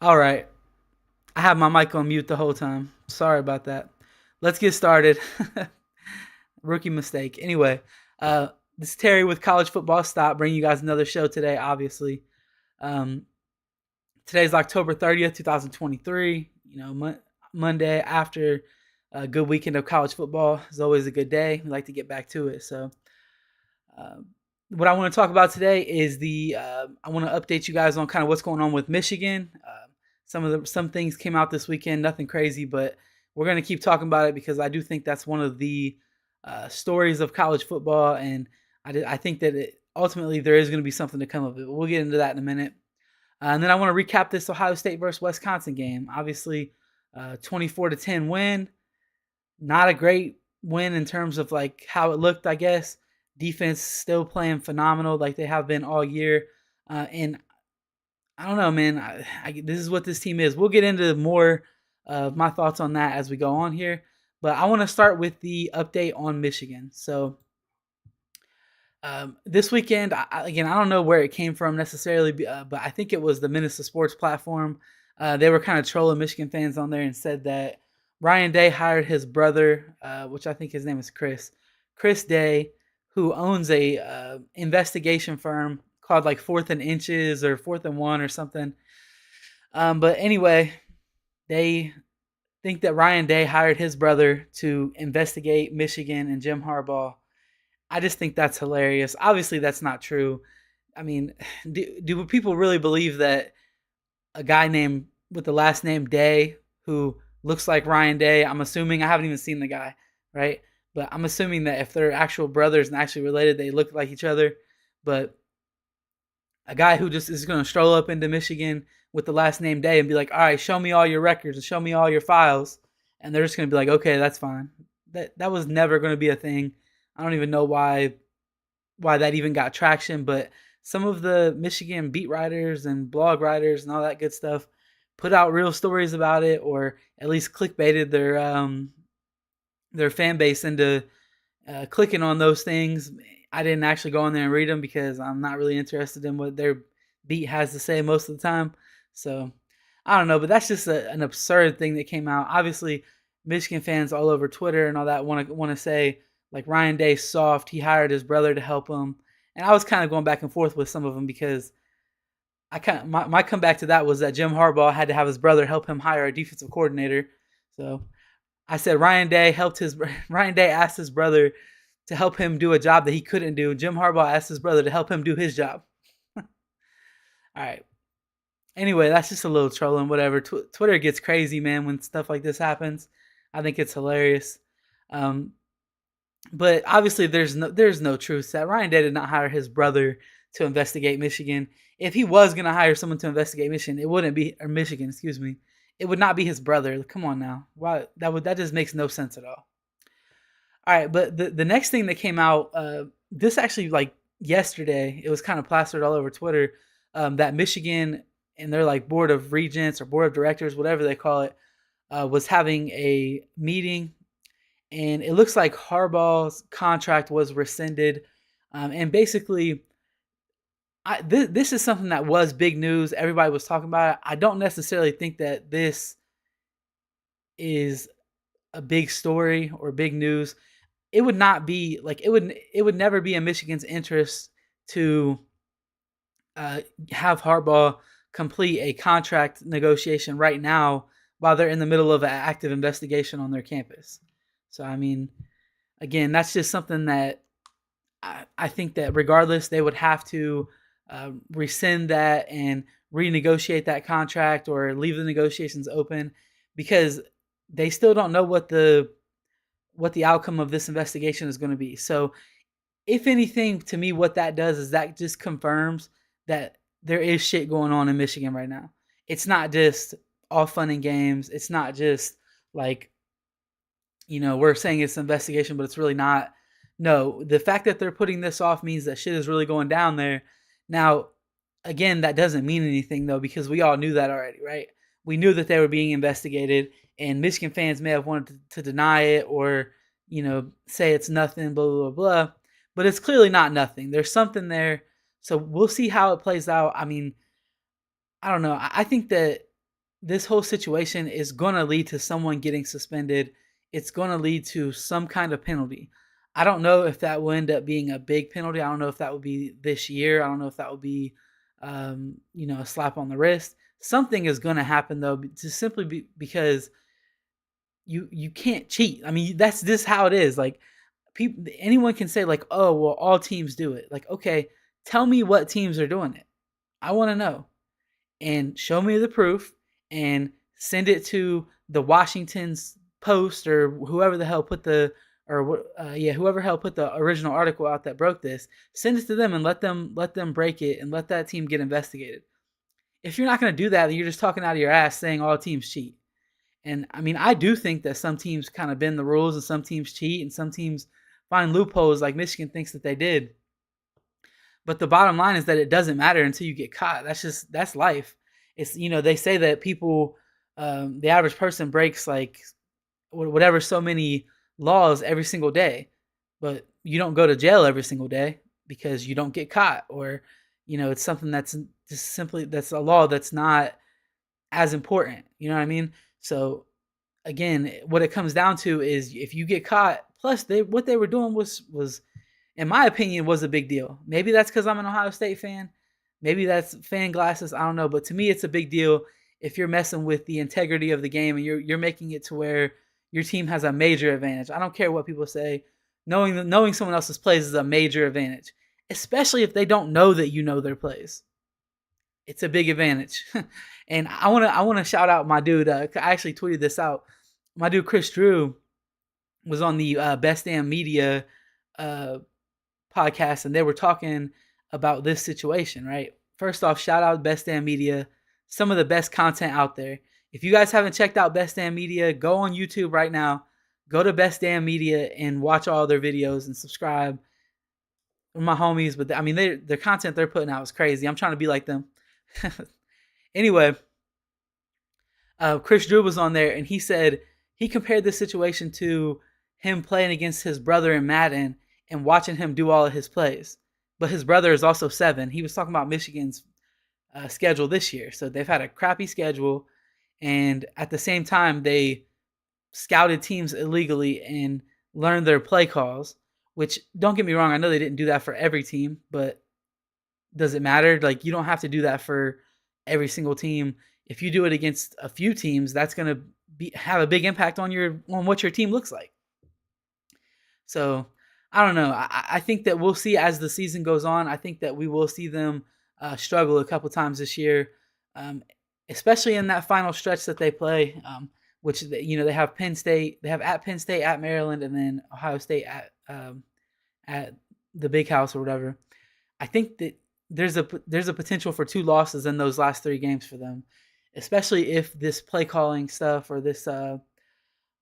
All right. I have my mic on mute the whole time. Sorry about that. Let's get started. Rookie mistake. Anyway, this is Terry with College Football Stop, bringing you guys another show today, obviously. Um, Today's October 30th, 2023. Monday after a good weekend of college football is always a good day. We like to get back to it. Uh, what I want to talk about today is I want to update you guys on kind of what's going on with Michigan. Some things came out this weekend, nothing crazy, but we're going to keep talking about it because I do think that's one of the stories of college football, and I think that ultimately there is going to be something to come of it. But we'll get into that in a minute. And then I want to recap this Ohio State versus Wisconsin game. Obviously, 24-10 win. Not a great win in terms of like how it looked, I guess. Defense still playing phenomenal like they have been all year. And I don't know, man. This is what this team is. We'll get into more of my thoughts on that as we go on here. But I want to start with the update on Michigan. So this weekend, again, I don't know where it came from necessarily, but I think it was the Minnesota Sports platform. They were kind of trolling Michigan fans on there and said that Ryan Day hired his brother, which I think his name is Chris Day, who owns a investigation firm called like Fourth and Inches or Fourth and One or something. But anyway, they think that Ryan Day hired his brother to investigate Michigan and Jim Harbaugh. I just think that's hilarious. Obviously, that's not true. I mean, do people really believe that a guy named with the last name Day, who looks like Ryan Day, I'm assuming, I haven't even seen the guy, right? But I'm assuming that if they're actual brothers and actually related, they look like each other. But a guy who just is going to stroll up into Michigan with the last name Day and be like, all right, show me all your records and show me all your files. And they're just going to be like, okay, that's fine. That was never going to be a thing. I don't even know why that even got traction, but some of the Michigan beat writers and blog writers and all that good stuff put out real stories about it, or at least clickbaited their fan base into clicking on those things. I didn't actually go on there and read them because I'm not really interested in what their beat has to say most of the time. So I don't know, but that's just an absurd thing that came out. Obviously, Michigan fans all over Twitter and all that want to say like Ryan Day's soft. He hired his brother to help him, and I was kind of going back and forth with some of them because my comeback to that was that Jim Harbaugh had to have his brother help him hire a defensive coordinator. So I said Ryan Day asked his brother to help him do a job that he couldn't do. Jim Harbaugh asked his brother to help him do his job. All right. Anyway, that's just a little trolling, whatever. Twitter gets crazy, man, when stuff like this happens. I think it's hilarious. Um, but obviously, there's no truth to that. Ryan Day did not hire his brother to investigate Michigan. If he was gonna hire someone to investigate Michigan, it wouldn't be or Michigan, excuse me. It would not be his brother. Come on now, why that just makes no sense at all. All right, but the next thing that came out, this actually like yesterday, it was kind of plastered all over Twitter, that Michigan and their like board of regents or board of directors, whatever they call it, was having a meeting, and it looks like Harbaugh's contract was rescinded, and basically, this is something that was big news. Everybody was talking about it. I don't necessarily think that this is a big story or big news. It would not be like it would never be in Michigan's interest to have Harbaugh complete a contract negotiation right now while they're in the middle of an active investigation on their campus. So I mean, again, that's just something that I think that regardless they would have to rescind that and renegotiate that contract or leave the negotiations open because they still don't know what the outcome of this investigation is going to be. So, if anything, to me, what that does is that just confirms that there is shit going on in Michigan right now. It's not just all fun and games. It's not just like, we're saying it's an investigation, but it's really not. No, the fact that they're putting this off means that shit is really going down there. Now, again, that doesn't mean anything, though, because we all knew that already, right? We knew that they were being investigated, and Michigan fans may have wanted to deny it or, say it's nothing, blah, blah, blah, blah. But it's clearly not nothing. There's something there. So we'll see how it plays out. I mean, I don't know. I think that this whole situation is going to lead to someone getting suspended. It's going to lead to some kind of penalty. I don't know if that will end up being a big penalty. I don't know if that will be this year. I don't know if that will be, a slap on the wrist. Something is going to happen though, just simply because you can't cheat. I mean, that's just how it is. Like people, anyone can say like, oh, well, all teams do it. Like, okay, tell me what teams are doing it. I want to know and show me the proof and send it to the Washington's Post or whoever the hell put the whoever hell put the original article out that broke this. Send it to them and let them break it and let that team get investigated. If you're not going to do that, then you're just talking out of your ass saying all teams cheat. And I mean, I do think that some teams kind of bend the rules and some teams cheat and some teams find loopholes like Michigan thinks that they did. But the bottom line is that it doesn't matter until you get caught. That's life. It's they say that people, the average person breaks like whatever so many laws every single day, but you don't go to jail every single day because you don't get caught, or it's something that's just simply that's a law that's not as important. You know what I mean? So again, what it comes down to is if you get caught, plus what they were doing was in my opinion, was a big deal. Maybe that's because I'm an Ohio State fan. Maybe that's fan glasses. I don't know. But to me, it's a big deal if you're messing with the integrity of the game and you're making it to where your team has a major advantage. I don't care what people say. Knowing someone else's plays is a major advantage, especially if they don't know that you know their plays. It's a big advantage. And I want to shout out my dude. I actually tweeted this out. My dude Chris Drew was on the Best Damn Media podcast, and they were talking about this situation, right? First off, shout out Best Damn Media, some of the best content out there. If you guys haven't checked out Best Damn Media, go on YouTube right now. Go to Best Damn Media and watch all their videos and subscribe. They're my homies, but I mean, their content they're putting out is crazy. I'm trying to be like them. Anyway, Chris Drew was on there, and he said he compared this situation to him playing against his brother in Madden and watching him do all of his plays. But his brother is also 7. He was talking about Michigan's schedule this year. So they've had a crappy schedule, and at the same time, they scouted teams illegally and learned their play calls, which, don't get me wrong, I know they didn't do that for every team, but does it matter? Like, you don't have to do that for every single team. If you do it against a few teams, that's going to have a big impact on what your team looks like. So I don't know. I think that we'll see as the season goes on. I think that we will see them struggle a couple times this year, especially in that final stretch that they play, which they have Penn State. They have at Penn State, at Maryland, and then Ohio State at the Big House or whatever. I think that there's a potential for 2 losses in those last 3 games for them, especially if this play calling stuff or this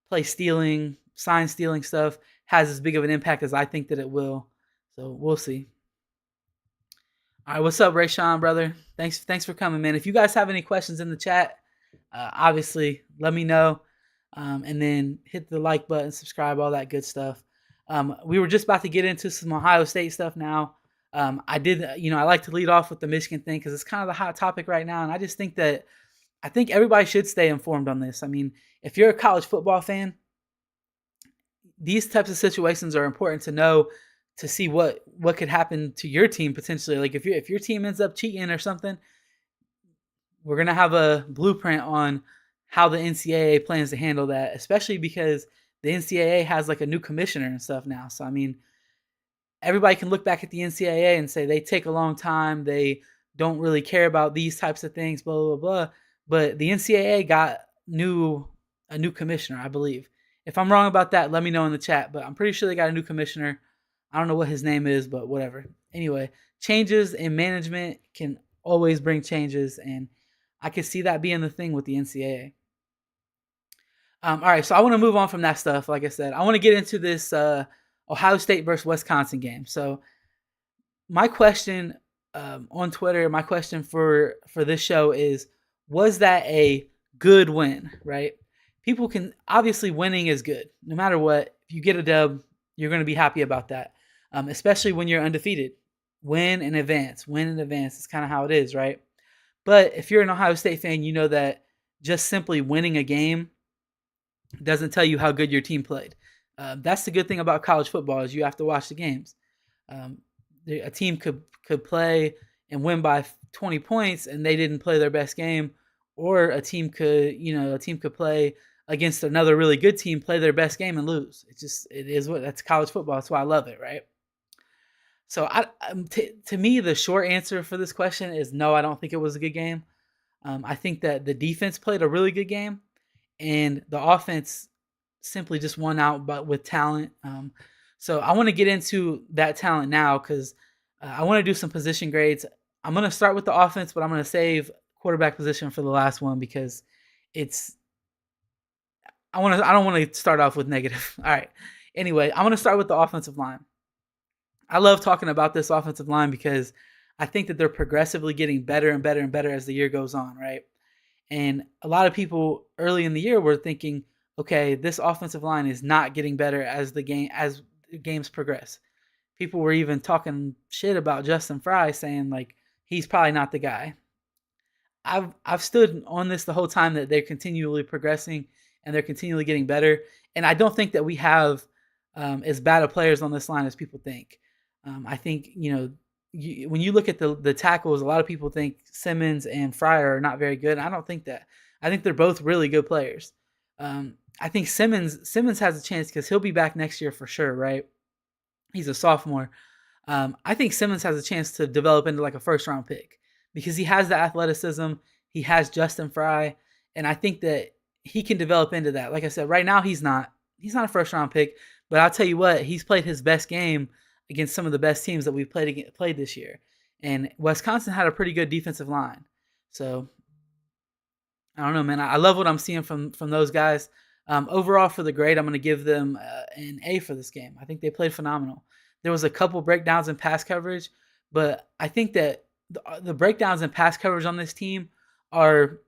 play stealing, sign stealing stuff has as big of an impact as I think that it will. So we'll see. All right, what's up, Rayshawn, brother? Thanks for coming, man. If you guys have any questions in the chat, obviously let me know, and then hit the like button, subscribe, all that good stuff. We were just about to get into some Ohio State stuff now. I like to lead off with the Michigan thing because it's kind of the hot topic right now, and I just think that everybody should stay informed on this. I mean, if you're a college football fan, these types of situations are important to know, to see what could happen to your team potentially. Like if your team ends up cheating or something, we're gonna have a blueprint on how the NCAA plans to handle that, especially because the NCAA has like a new commissioner and stuff now. So I mean, everybody can look back at the NCAA and say they take a long time, they don't really care about these types of things, blah blah blah. But the NCAA got a new commissioner, I believe. If I'm wrong about that, let me know in the chat. But I'm pretty sure they got a new commissioner. I don't know what his name is, but whatever. Anyway, changes in management can always bring changes, and I could see that being the thing with the NCAA. All right, so I want to move on from that stuff. Like I said, I want to get into this Ohio State versus Wisconsin game. So my question on Twitter, my question for this show is, was that a good win, right? People can, obviously winning is good. No matter what, if you get a dub, you're going to be happy about that, especially when you're undefeated. Win and advance. Win and advance is kind of how it is, right? But if you're an Ohio State fan, you know that just simply winning a game doesn't tell you how good your team played. That's the good thing about college football is you have to watch the games. Um, a team could play and win by 20 points and they didn't play their best game, or a team could play against another really good team, play their best game and lose. It is what that's college football. That's why I love it, right? So to me, the short answer for this question is no. I don't think it was a good game. I think that the defense played a really good game, and the offense simply just won out, but with talent. So I want to get into that talent now because I want to do some position grades. I'm going to start with the offense, but I'm going to save quarterback position for the last one because it's I don't want to start off with negative. All right. Anyway, I'm going to start with the offensive line. I love talking about this offensive line because I think that they're progressively getting better and better and better as the year goes on, right? And a lot of people early in the year were thinking, okay, this offensive line is not getting better as the games progress. People were even talking shit about Justin Fry, saying like he's probably not the guy. I've stood on this the whole time that they're continually progressing and they're continually getting better. And I don't think that we have as bad of players on this line as people think. I think when you look at the tackles, a lot of people think Simmons and Fryer are not very good. I don't think that. I think they're both really good players. I think Simmons has a chance because he'll be back next year for sure, right? He's a sophomore. I think Simmons has a chance to develop into like a first round pick because he has the athleticism. He has Justin Fry, and I think that he can develop into that. Like I said, right now he's not a first round pick, but I'll tell you what, he's played his best game against some of the best teams that we've played this year. And Wisconsin had a pretty good defensive line. So I don't know, man. I love what I'm seeing from those guys. Overall, for the grade, I'm going to give them an A for this game. I think they played phenomenal. There was a couple breakdowns in pass coverage, but I think that the breakdowns in pass coverage on this team are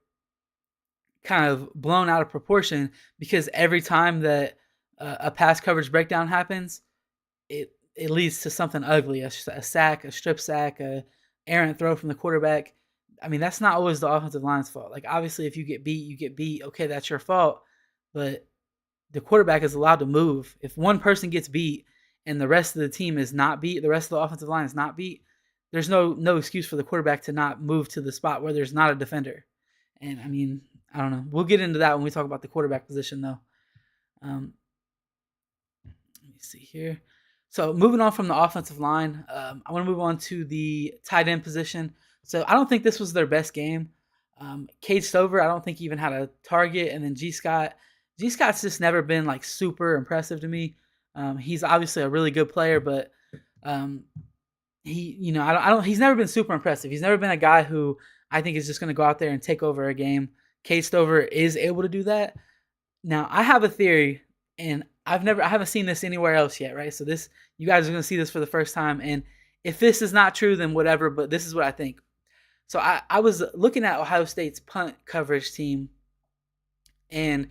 kind of blown out of proportion because every time that a pass coverage breakdown happens, it leads to something ugly, a sack, a strip sack, a errant throw from the quarterback. I mean, that's not always the offensive line's fault. Like, obviously, if you get beat, you get beat. Okay, that's your fault. But the quarterback is allowed to move. If one person gets beat and the rest of the team is not beat, the rest of the offensive line is not beat, there's no excuse for the quarterback to not move to the spot where there's not a defender. And, I mean, I don't know. We'll get into that when we talk about the quarterback position, though. Let me see here. So moving on from the offensive line, I want to move on to the tight end position. So I don't think this was their best game. Cade Stover, I don't think he even had a target, and then G Scott's just never been like super impressive to me. He's obviously a really good player, but he's never been super impressive. He's never been a guy who I think is just going to go out there and take over a game. Cade Stover is able to do that. Now I have a theory, and I haven't seen this anywhere else yet, right? So you guys are going to see this for the first time, and if this is not true, then whatever. But this is what I think. So I was looking at Ohio State's punt coverage team, and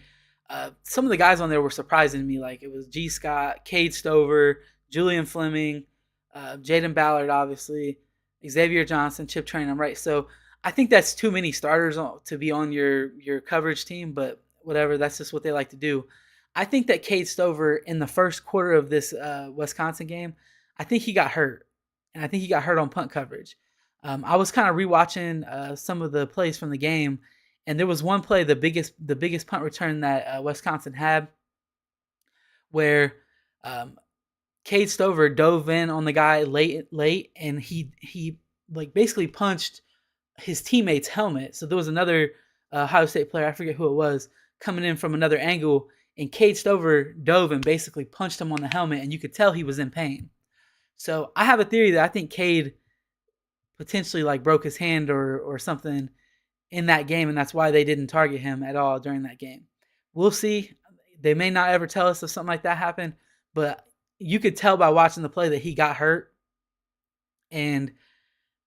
some of the guys on there were surprising me. Like it was G. Scott, Cade Stover, Julian Fleming, Jaden Ballard, obviously, Xavier Johnson, Chip Trayanum, right? So I think that's too many starters to be on your coverage team, but whatever. That's just what they like to do. I think that Cade Stover in the first quarter of this Wisconsin game, I think he got hurt, and I think he got hurt on punt coverage. I was kind of rewatching some of the plays from the game, and there was one play, the biggest punt return that Wisconsin had, where Cade Stover dove in on the guy late, and he like basically punched his teammate's helmet. So there was another Ohio State player, I forget who it was, coming in from another angle, and Cade Stover dove and basically punched him on the helmet, and you could tell he was in pain. So I have a theory that I think Cade potentially like broke his hand or something in that game, and that's why they didn't target him at all during that game. We'll see. They may not ever tell us if something like that happened, but you could tell by watching the play that he got hurt. And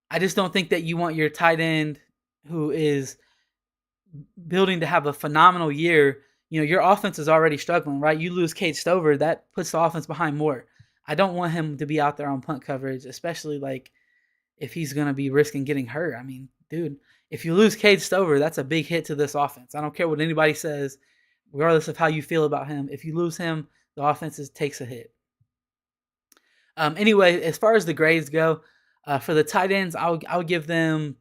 I just don't think that you want your tight end who is building to have a phenomenal year. You know, your offense is already struggling, right? You lose Cade Stover, that puts the offense behind more. I don't want him to be out there on punt coverage, especially like if he's going to be risking getting hurt. I mean, dude, if you lose Cade Stover, that's a big hit to this offense. I don't care what anybody says, regardless of how you feel about him. If you lose him, the offense takes a hit. Anyway, as far as the grades go, for the tight ends, I'll give them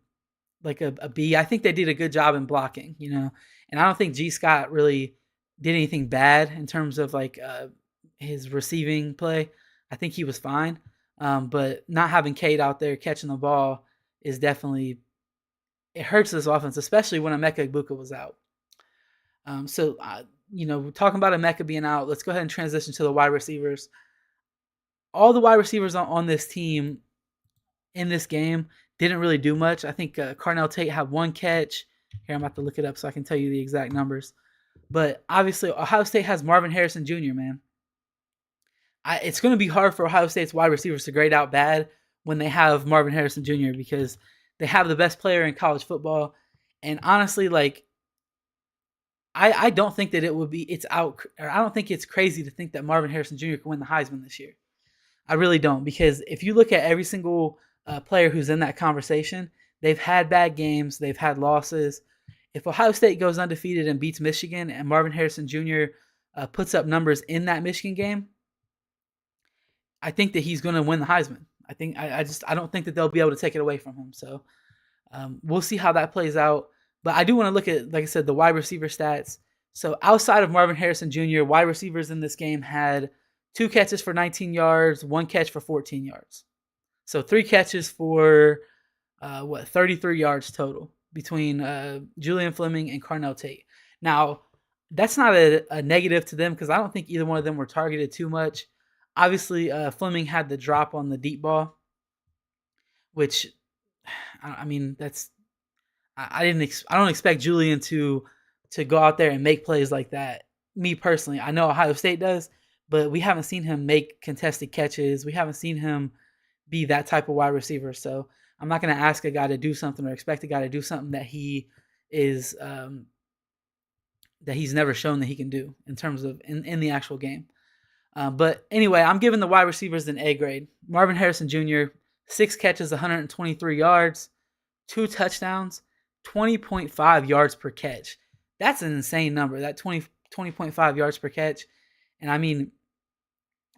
like a B. I think they did a good job in blocking, and I don't think G Scott really did anything bad in terms of like his receiving play. I think he was fine, but not having Cade out there catching the ball is definitely it hurts this offense, especially when Emeka Egbuka was out. Talking about Emeka being out, let's go ahead and transition to the wide receivers. All the wide receivers on this team in this game didn't really do much. I think Carnell Tate had one catch. Here, I'm about to look it up so I can tell you the exact numbers. But obviously, Ohio State has Marvin Harrison Jr., man. It's going to be hard for Ohio State's wide receivers to grade out bad when they have Marvin Harrison Jr. because they have the best player in college football. And honestly, like, I don't think that I don't think it's crazy to think that Marvin Harrison Jr. can win the Heisman this year. I really don't, because if you look at every single player who's in that conversation, they've had bad games, they've had losses. If Ohio State goes undefeated and beats Michigan and Marvin Harrison Jr. Puts up numbers in that Michigan game, I think that he's going to win the Heisman. I don't think that they'll be able to take it away from him. So we'll see how that plays out. But I do want to look at, like I said, the wide receiver stats. So outside of Marvin Harrison Jr., wide receivers in this game had 2 catches for 19 yards, 1 catch for 14 yards. So 3 catches for 33 yards total between Julian Fleming and Carnell Tate. Now, that's not a negative to them because I don't think either one of them were targeted too much. Obviously, Fleming had the drop on the deep ball, which, I mean, that's I don't expect Julian to go out there and make plays like that. Me personally, I know Ohio State does, but we haven't seen him make contested catches. We haven't seen him be that type of wide receiver. So I'm not going to ask a guy to do something or expect a guy to do something that he is that he's never shown that he can do in terms of in the actual game. But anyway, I'm giving the wide receivers an A grade. Marvin Harrison Jr., 6 catches, 123 yards, 2 touchdowns, 20.5 yards per catch. That's an insane number, that 20.5 yards per catch. And I mean,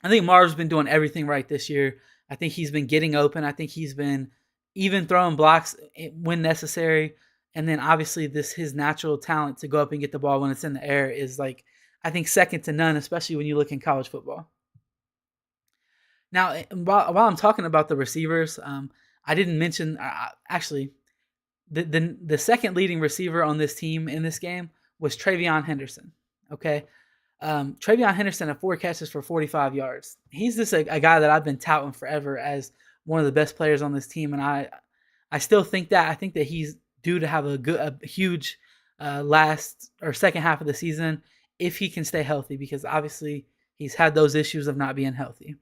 I think Marv's been doing everything right this year. I think he's been getting open. I think he's been even throwing blocks when necessary. And then obviously his natural talent to go up and get the ball when it's in the air is like, I think second to none, especially when you look in college football. Now, while I'm talking about the receivers, I didn't mention actually the second leading receiver on this team in this game was Travion Henderson. Okay, Travion Henderson had 4 catches for 45 yards. He's just a guy that I've been touting forever as one of the best players on this team, and I still think that. I think that he's due to have a huge last or second half of the season if he can stay healthy, because obviously he's had those issues of not being healthy.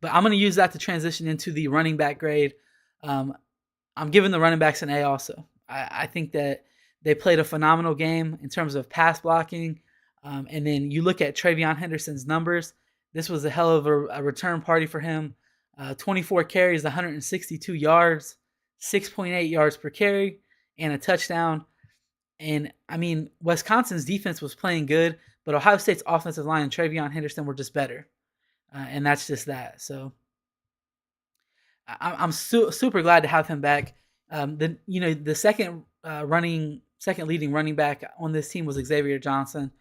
But I'm going to use that to transition into the running back grade. I'm giving the running backs an A also. I think that they played a phenomenal game in terms of pass blocking. And then you look at Travion Henderson's numbers. This was a hell of a return party for him. 24 carries, 162 yards, 6.8 yards per carry, and a touchdown. And, I mean, Wisconsin's defense was playing good, but Ohio State's offensive line and Travion Henderson were just better. And that's just that. So I'm super glad to have him back. The second leading running back on this team was Xavier Johnson.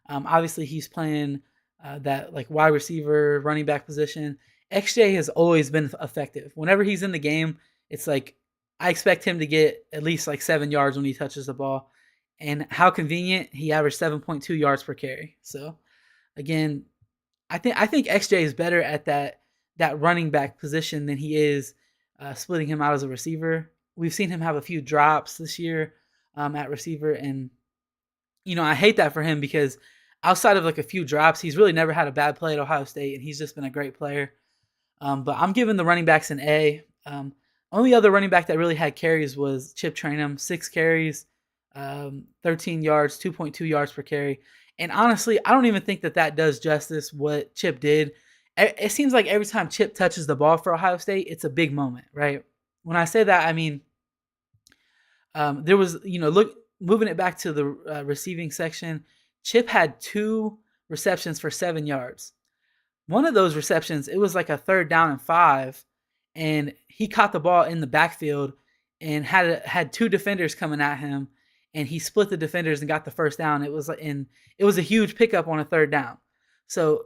Obviously, he's playing that like wide receiver, running back position. XJ has always been effective. Whenever he's in the game, it's like I expect him to get at least like 7 yards when he touches the ball. And how convenient, he averaged 7.2 yards per carry. So, again, I think XJ is better at that running back position than he is splitting him out as a receiver. We've seen him have a few drops this year at receiver, and I hate that for him because outside of like a few drops, he's really never had a bad play at Ohio State, and he's just been a great player. But I'm giving the running backs an A. Only other running back that really had carries was Chip Trayanum, 6 carries, 13 yards, 2.2 yards per carry. And honestly, I don't even think that does justice what Chip did. It seems like every time Chip touches the ball for Ohio State, it's a big moment, right? When I say that, I mean There was, look, moving it back to the receiving section, Chip had 2 receptions for 7 yards. One of those receptions, it was like a 3rd down and 5, and he caught the ball in the backfield and had 2 defenders coming at him, and he split the defenders and got the first down. It was a huge pickup on a 3rd down. So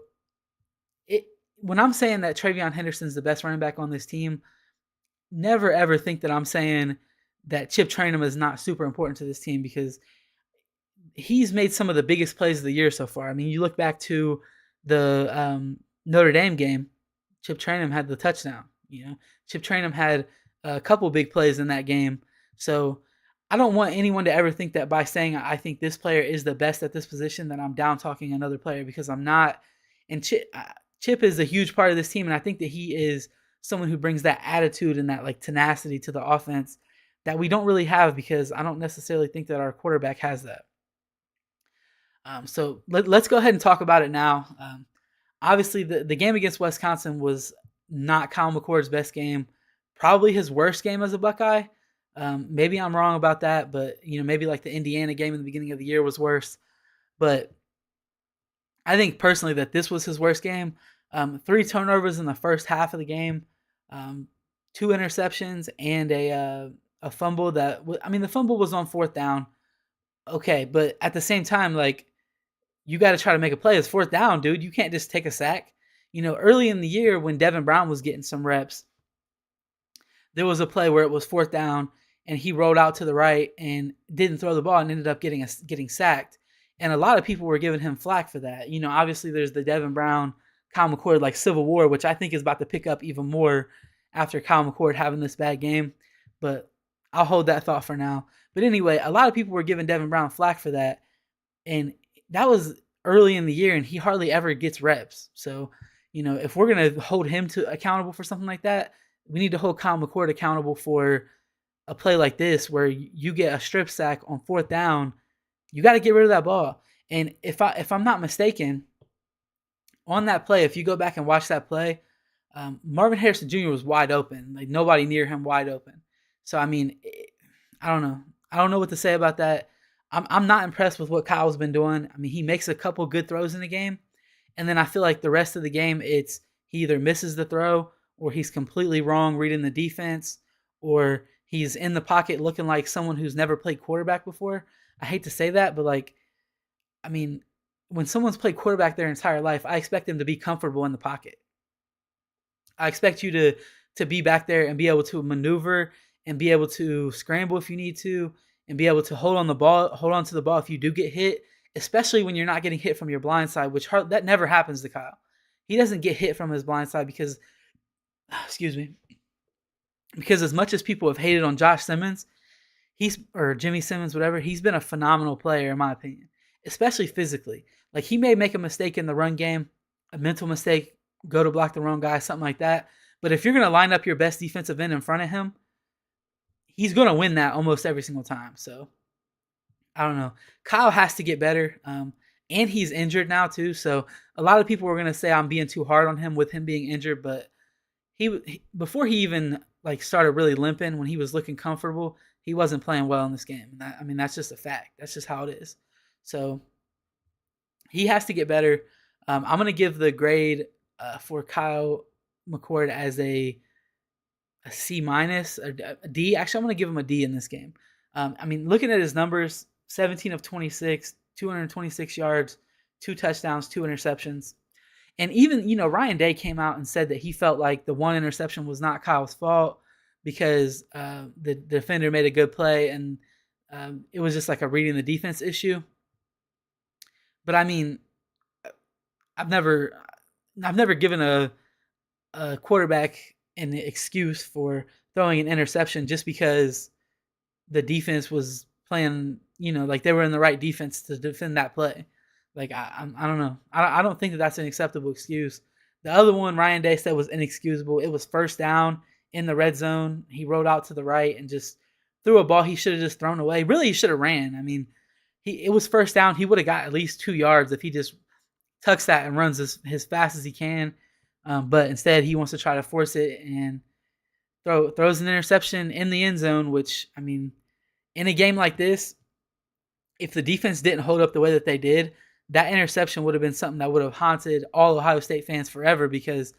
it when I'm saying that Travion Henderson's the best running back on this team, never ever think that I'm saying that Chip Trainum is not super important to this team, because he's made some of the biggest plays of the year so far. I mean, you look back to the Notre Dame game, Chip Trainum had the touchdown. Chip Trainum had a couple big plays in that game. So I don't want anyone to ever think that by saying I think this player is the best at this position that I'm down talking another player, because I'm not. And Chip is a huge part of this team, and I think that he is someone who brings that attitude and that like tenacity to the offense that we don't really have, because I don't necessarily think that our quarterback has that. So let's go ahead and talk about it now. Obviously, the game against Wisconsin was not Kyle McCord's best game, probably his worst game as a Buckeye. Maybe I'm wrong about that, but maybe like the Indiana game in the beginning of the year was worse. But I think personally that this was his worst game. 3 turnovers in the first half of the game, 2 interceptions, and a fumble the fumble was on 4th down. Okay, but at the same time, like, you got to try to make a play. It's 4th down, dude. You can't just take a sack. Early in the year when Devin Brown was getting some reps, there was a play where it was 4th down and he rolled out to the right and didn't throw the ball and ended up getting sacked. And a lot of people were giving him flack for that. Obviously there's the Devin Brown, Kyle McCord like civil war, which I think is about to pick up even more after Kyle McCord having this bad game. But I'll hold that thought for now. But anyway, a lot of people were giving Devin Brown flack for that. And that was early in the year, and he hardly ever gets reps. So, if we're going to hold him to accountable for something like that, we need to hold Kyle McCord accountable for a play like this where you get a strip sack on 4th down. You got to get rid of that ball. And if I'm not mistaken, on that play, if you go back and watch that play, Marvin Harrison Jr. was wide open. Like, nobody near him wide open. So, I mean, I don't know. I don't know what to say about that. I'm not impressed with what Kyle's been doing. I mean, he makes a couple good throws in the game, and then I feel like the rest of the game, he either misses the throw, or he's completely wrong reading the defense, or he's in the pocket looking like someone who's never played quarterback before. I hate to say that, but I mean, when someone's played quarterback their entire life, I expect them to be comfortable in the pocket. I expect you to be back there and be able to maneuver and be able to scramble if you need to, and be able to hold on to the ball if you do get hit, especially when you're not getting hit from your blind side, that never happens to Kyle. He doesn't get hit from his blind side because, excuse me, because as much as people have hated on Josh Simmons, or Jimmy Simmons, whatever, he's been a phenomenal player in my opinion, especially physically. Like, he may make a mistake in the run game, a mental mistake, go to block the wrong guy, something like that. But if you're going to line up your best defensive end in front of him, he's going to win that almost every single time. So, I don't know. Kyle has to get better. And he's injured now too. So, a lot of people were going to say I'm being too hard on him with him being injured. But before he even started really limping, when he was looking comfortable, he wasn't playing well in this game. And that's just a fact. That's just how it is. So, he has to get better. I'm going to give the grade for Kyle McCord as a C minus, or a D. Actually, I'm going to give him a D in this game. I mean, looking at his numbers, 17 of 26, 226 yards, 2 touchdowns, 2 interceptions. And even, Ryan Day came out and said that he felt like the 1 interception was not Kyle's fault, because the defender made a good play, and it was just like a reading the defense issue. But I mean, I've never given a quarterback an excuse for throwing an interception just because the defense was playing, like they were in the right defense to defend that play. Like, I don't know. I don't think that that's an acceptable excuse. The other one, Ryan Day said, was inexcusable. It was 1st down in the red zone. He rolled out to the right and just threw a ball he should have just thrown away. Really, he should have ran. I mean, it was 1st down. He would have got at least 2 yards if he just tucks that and runs as fast as he can. But instead, he wants to try to force it and throws an interception in the end zone, which, I mean, In a game like this, if the defense didn't hold up the way that they did, that interception would have been something that would have haunted all Ohio State fans forever because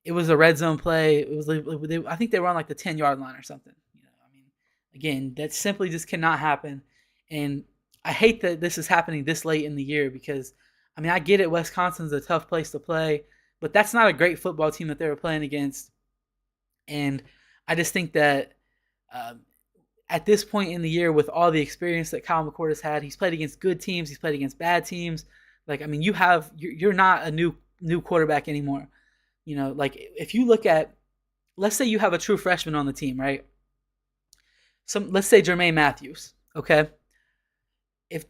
it was a red zone play. It was I think they were on like the 10-yard line or something. I mean, again, that simply just cannot happen. And I hate that this is happening this late in the year because, I mean, I get it. Wisconsin's a tough place to play, but that's not a great football team that they were playing against. And I just think that um, at this point in the year, with all the experience that Kyle McCord has had, he's played against good teams, he's played against bad teams. Like, I mean, you're not a new quarterback anymore. Like if you look at, let's say you have a true freshman on the team, right? Let's say Jermaine Matthews, okay? If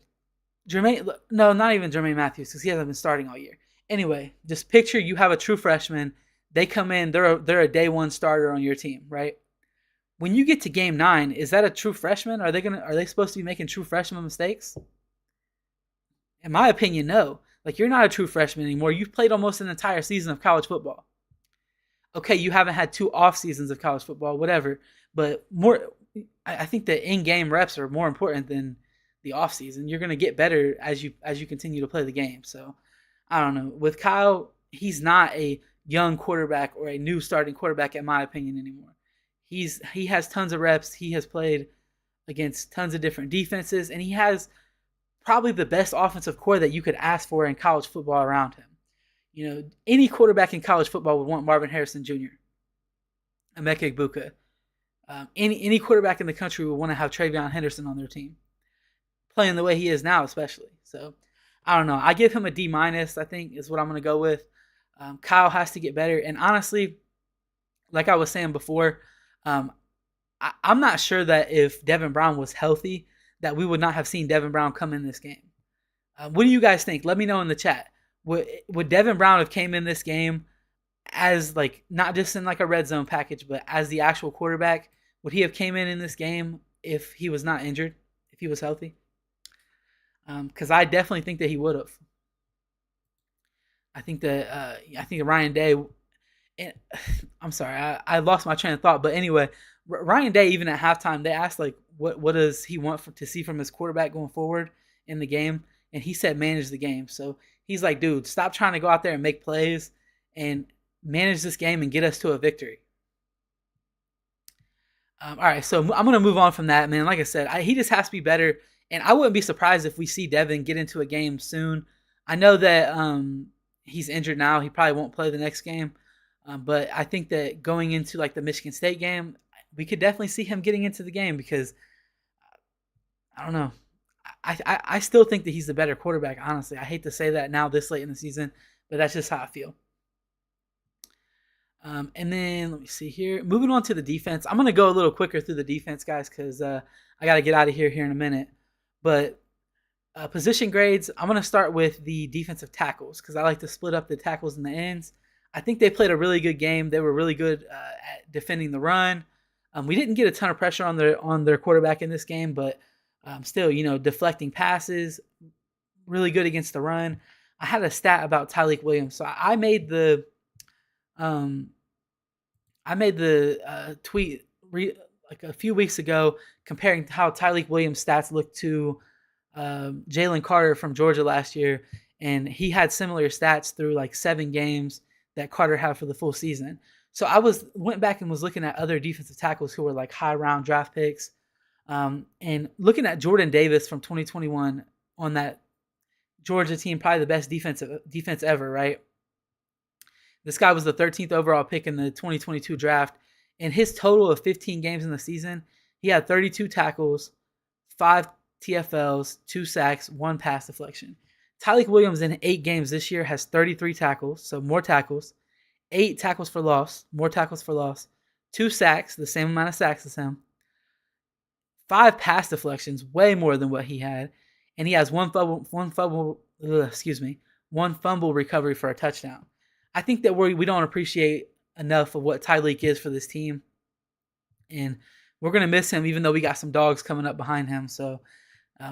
no, not even Jermaine Matthews because he hasn't been starting all year. Anyway, just picture you have a true freshman. They come in, they're a day one starter on your team, right? When you get to game 9, is that a true freshman? Are they supposed to be making true freshman mistakes? In my opinion, no. Like, you're not a true freshman anymore. You've played almost an entire season of college football. Okay, you haven't had 2 off seasons of college football, whatever. But I think the in-game reps are more important than the off season. You're going to get better as you continue to play the game. So I don't know. With Kyle, he's not a young quarterback or a new starting quarterback, in my opinion, anymore. He has tons of reps. He has played against tons of different defenses, and he has probably the best offensive core that you could ask for in college football around him. Any quarterback in college football would want Marvin Harrison Jr., Emeka Egbuka. Any quarterback in the country would want to have Travion Henderson on their team, playing the way he is now, especially. So I don't know. I give him a D-. I think is what I'm going to go with. Kyle has to get better, and honestly, like I was saying before, I'm not sure that if Devin Brown was healthy, that we would not have seen Devin Brown come in this game. What do you guys think? Let me know in the chat. Would Devin Brown have came in this game as, like, not just in like a red zone package, but as the actual quarterback? Would he have came in this game if he was not injured, if he was healthy? Because I definitely think that he would have. I think that Ryan Day. And, I'm sorry, I lost my train of thought. But anyway, Ryan Day, even at halftime, they asked, like, what does he want to see from his quarterback going forward in the game? And he said manage the game. So he's like, dude, stop trying to go out there and make plays and manage this game and get us to a victory. All right, so I'm going to move on from that, man. Like I said, he just has to be better. And I wouldn't be surprised if we see Devin get into a game soon. I know that he's injured now. He probably won't play the next game. But I think that going into like the Michigan State game, we could definitely see him getting into the game because I don't know. I still think that he's the better quarterback, honestly. I hate to say that now this late in the season, but that's just how I feel. And then let me see here. Moving on to the defense. I'm going to go a little quicker through the defense, guys, because I got to get out of here in a minute. But position grades, I'm going to start with the defensive tackles because I like to split up the tackles and the ends. I think they played a really good game. They were really good at defending the run. We didn't get a ton of pressure on their quarterback in this game, but still, deflecting passes, really good against the run. I had a stat about Tyleik Williams, so I made the tweet like a few weeks ago comparing how Tyleik Williams' stats looked to Jalen Carter from Georgia last year, and he had similar stats through like 7 games that Carter had for the full season. So I went back and was looking at other defensive tackles who were like high round draft picks, and looking at Jordan Davis from 2021 on that Georgia team, probably the best defense ever, right? This guy was the 13th overall pick in the 2022 draft. In his total of 15 games in the season, he had 32 tackles, 5 TFLs, 2 sacks, 1 pass deflection. Tyleik Williams in 8 games this year has 33 tackles, so more tackles, 8 tackles for loss, more tackles for loss, 2 sacks, the same amount of sacks as him, 5 pass deflections, way more than what he had, and he has one fumble recovery for a touchdown. I think that we don't appreciate enough of what Tyleik is for this team, and we're gonna miss him, even though we got some dogs coming up behind him. So, I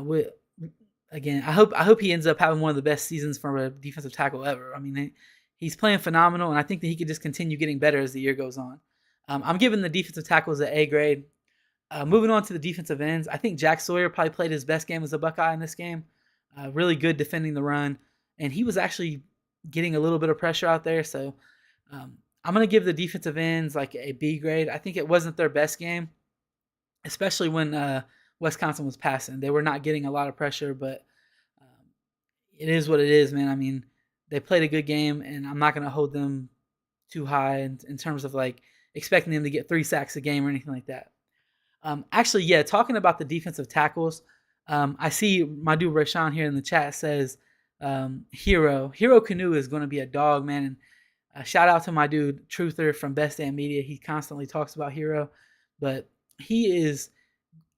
hope he ends up having one of the best seasons from a defensive tackle ever. I mean, he's playing phenomenal, and I think that he could just continue getting better as the year goes on. I'm giving the defensive tackles an A grade. Moving on to the defensive ends, I think Jack Sawyer probably played his best game as a Buckeye in this game. Really good defending the run, and he was actually getting a little bit of pressure out there. So I'm going to give the defensive ends like a B grade. I think it wasn't their best game, especially when Wisconsin was passing. They were not getting a lot of pressure, but um, it is what it is, man. I mean, they played a good game, and I'm not going to hold them too high in terms of like expecting them to get 3 sacks a game or anything like that. Actually, yeah, talking about the defensive tackles, I see my dude Rashawn here in the chat says Hero Canoe is going to be a dog, man. And shout out to my dude Truther from Best Damn Media. He constantly talks about Hero, but he is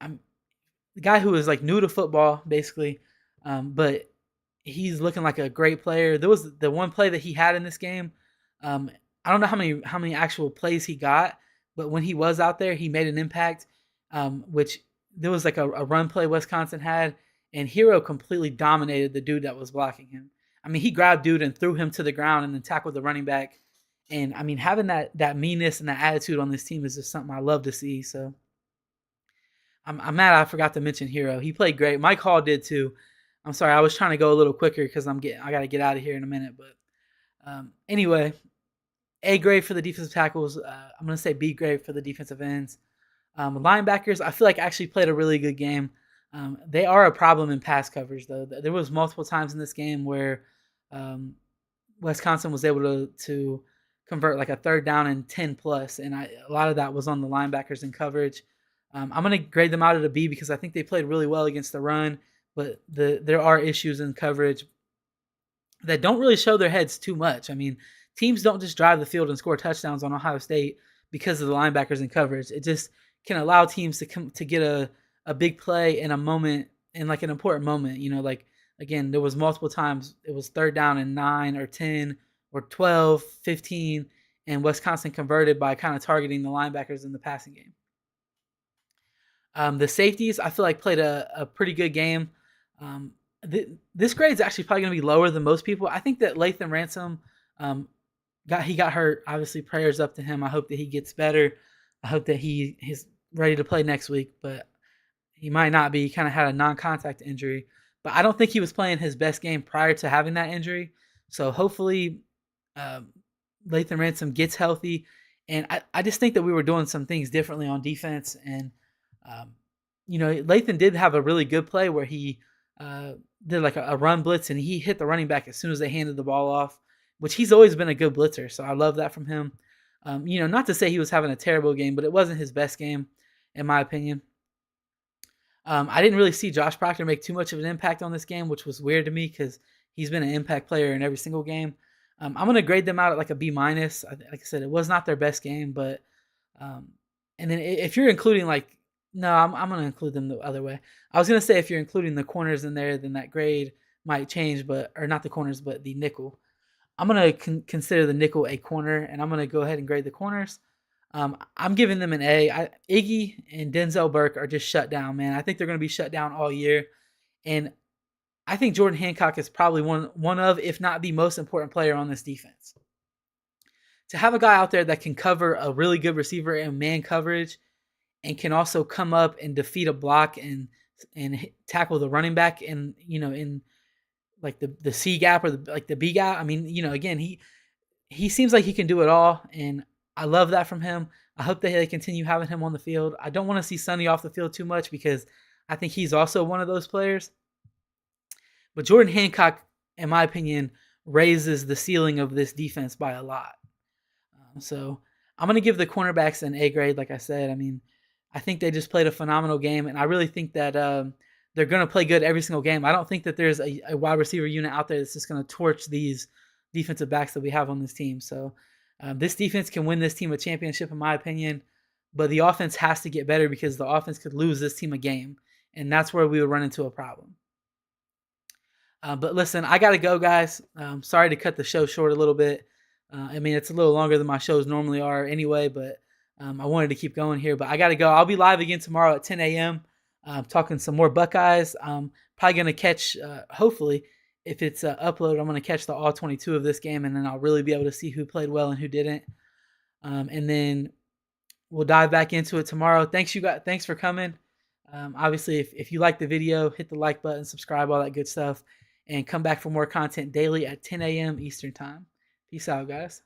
the guy who is like new to football, basically. But he's looking like a great player. There was the one play that he had in this game. Um, I don't know how many actual plays he got, but when he was out there, he made an impact. Which there was like a run play Wisconsin had, and Hero completely dominated the dude that was blocking him. I mean, he grabbed dude and threw him to the ground and then tackled the running back. And I mean, having that meanness and that attitude on this team is just something I love to see. So I'm mad I forgot to mention Hero. He played great. Mike Hall did too. I'm sorry, I was trying to go a little quicker because I got to get out of here in a minute. But anyway, A grade for the defensive tackles. I'm gonna say B grade for the defensive ends. Linebackers, I feel like actually played a really good game. They are a problem in pass coverage, though. There was multiple times in this game where um, Wisconsin was able to convert like a third down and 10 plus, and a lot of that was on the linebackers in coverage. I'm going to grade them out at a B because I think they played really well against the run, but there are issues in coverage that don't really show their heads too much. I mean, teams don't just drive the field and score touchdowns on Ohio State because of the linebackers in coverage. It just can allow teams to come to get a big play in a moment, in like an important moment. You know, like again, there was multiple times it was third down and 9 or 10 or 12, 15, and Wisconsin converted by kind of targeting the linebackers in the passing game. The safeties, I feel like played a pretty good game. This grade is actually probably going to be lower than most people. I think that Lathan Ransom got hurt. Obviously, prayers up to him. I hope that he gets better. I hope that he's ready to play next week, but he might not be. He kind of had a non-contact injury, but I don't think he was playing his best game prior to having that injury. So hopefully, uh, Lathan Ransom gets healthy, and I just think that we were doing some things differently on defense. And um, Lathan did have a really good play where he did like a run blitz, and he hit the running back as soon as they handed the ball off, which he's always been a good blitzer. So I love that from him. Not to say he was having a terrible game, but it wasn't his best game, in my opinion. I didn't really see Josh Proctor make too much of an impact on this game, which was weird to me because he's been an impact player in every single game. I'm going to grade them out at like a B minus. Like I said, it was not their best game, but and then if you're including like, no, I'm going to include them the other way. I was going to say if you're including the corners in there, then that grade might change, or not the corners, but the nickel. I'm going to consider the nickel a corner, and I'm going to go ahead and grade the corners. I'm giving them an A. Iggy and Denzel Burke are just shut down, man. I think they're going to be shut down all year. And I think Jordan Hancock is probably one of, if not the most important player on this defense. To have a guy out there that can cover a really good receiver in man coverage and can also come up and defeat a block and tackle the running back in like the C gap or the B gap. I mean, again, he seems like he can do it all, and I love that from him. I hope that they continue having him on the field. I don't want to see Sonny off the field too much because I think he's also one of those players. But Jordan Hancock, in my opinion, raises the ceiling of this defense by a lot. So I'm going to give the cornerbacks an A grade, like I said. I mean, I think they just played a phenomenal game, and I really think that they're going to play good every single game. I don't think that there's a wide receiver unit out there that's just going to torch these defensive backs that we have on this team. So this defense can win this team a championship, in my opinion, but the offense has to get better because the offense could lose this team a game, and that's where we would run into a problem. But listen, I got to go, guys. Sorry to cut the show short a little bit. I mean, it's a little longer than my shows normally are anyway, but I wanted to keep going here. But I got to go. I'll be live again tomorrow at 10 a.m. Talking some more Buckeyes. Probably going to catch, hopefully, if it's uploaded, I'm going to catch the all 22 of this game, and then I'll really be able to see who played well and who didn't. And then we'll dive back into it tomorrow. Thanks you guys. Thanks for coming. Obviously, if you like the video, hit the like button, subscribe, all that good stuff, and come back for more content daily at 10 a.m. Eastern time. Peace out, guys.